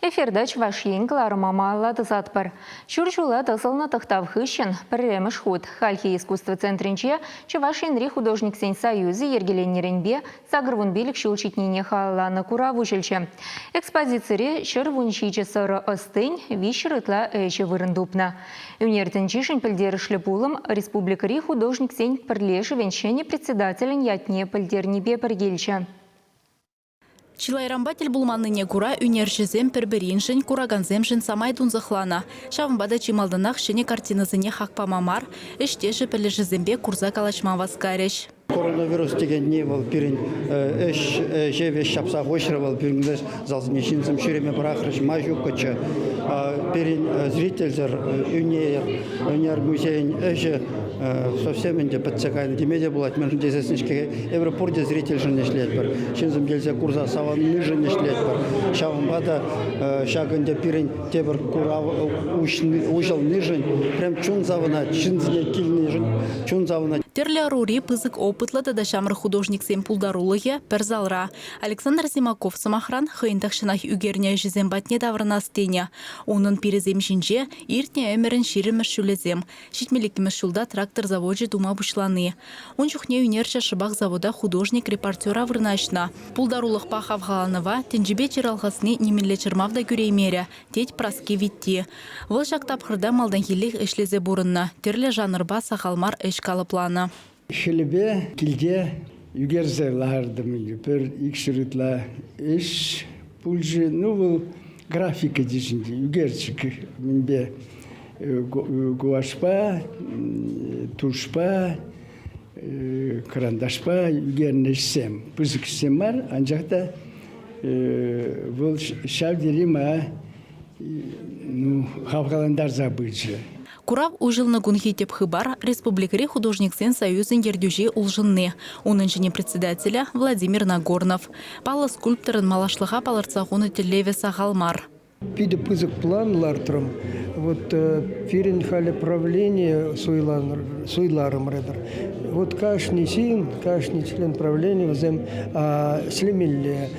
Эфирда Чувашин Клармама Затпар. Чурчула тасылна тахтав хыщен, пірреміш худ. Хальхи искусство центринче, Чувашинри художник сень союзы ергеленеренбе, сагрвун билік шулчитнине халана кураву жильче. Экспозицире шырвунчиче сыры остынь, вишрытла эче вырындупна. Унертенчишин пельдерышле пулым, республикари художник сень пірлеші венчене председателен ятне пельдернебе піргельче. Чилайрамбатель булманныне кура үнершізем пірбіріншін кураганземшін самайдун зықлана. Шавымбада чималдынақ шыне картинызыне хақпамамар, іштеші пілішізембе курза калачма васкареш. Коронавирус деген не был перен жеве шапса вошировал перен залзничинцем шереме брахрыш мажукача перен зрительзер унер музей совсем инде подсекайны демеде булат мен дезесничке Европорде зритель же не шлет бар чинзем гельзе курза саван ныжы не шлет бар шавымбада шагынде перен тебер кура ушал ныжын прям чун завына чинзне килныжын чун завына Терля рури пызык опытлады да шамры художник сем пулдарулығы перзалра. Александр Зимаков самахран хыйындақшынах үгерне жізем батне даврына стене. Оның перезем жинже иртне өмірін шириміш шулезем. Шитмеліктіміш шулда трактор заводжи дума бушланы. Он чухне үнерча шыбақ завода художник репортера вырнашна. Пулдарулық пахавғаланова тенжібе чиралғасыны немелле чырмавда күреймере. Теть праски витти. Выл жақтап хырда малданхилік ішлезе бурынна. Терлі жанырба сақалмар ішкалы планы. Шелебе килде югерзе лардым пер икширитла иш пульжи ну графика дижинде югерчик минбе гуашпа тушпа карандашпа югернешсем пызыксемар анжакта был шавдерима ну хавгаландар забыджы. Курав ужылны гунхи тепхыбар республикари художник сен союзын ердюжи улжынны. Оның жіне председателя Владимир Нагорнов. Пала скульпторын малашлыға паларцағуны телеве сағалмар. Пиде пызык планлартрым, вот ферен хали правление суйларым редер. Вот каждый член правления возем слемилле,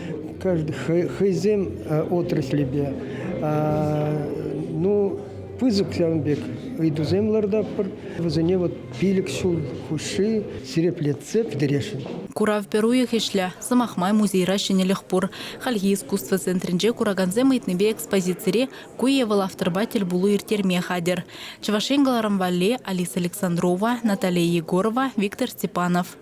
каждый хайзем отраслебе. Ну, пызык сямбек иду земларда пар, возене вот пилик шул хуши, сиреплетце вдерешин. Курав перуях ишля, самахмай музейра шенелих пур. Хальги искусство центринже кураганзем итнебе экспозицире куевал авторбатель булу иртерме хадер. Чувашин Галарамвале, Алиса Александрова, Наталья Егорова, Виктор Степанов.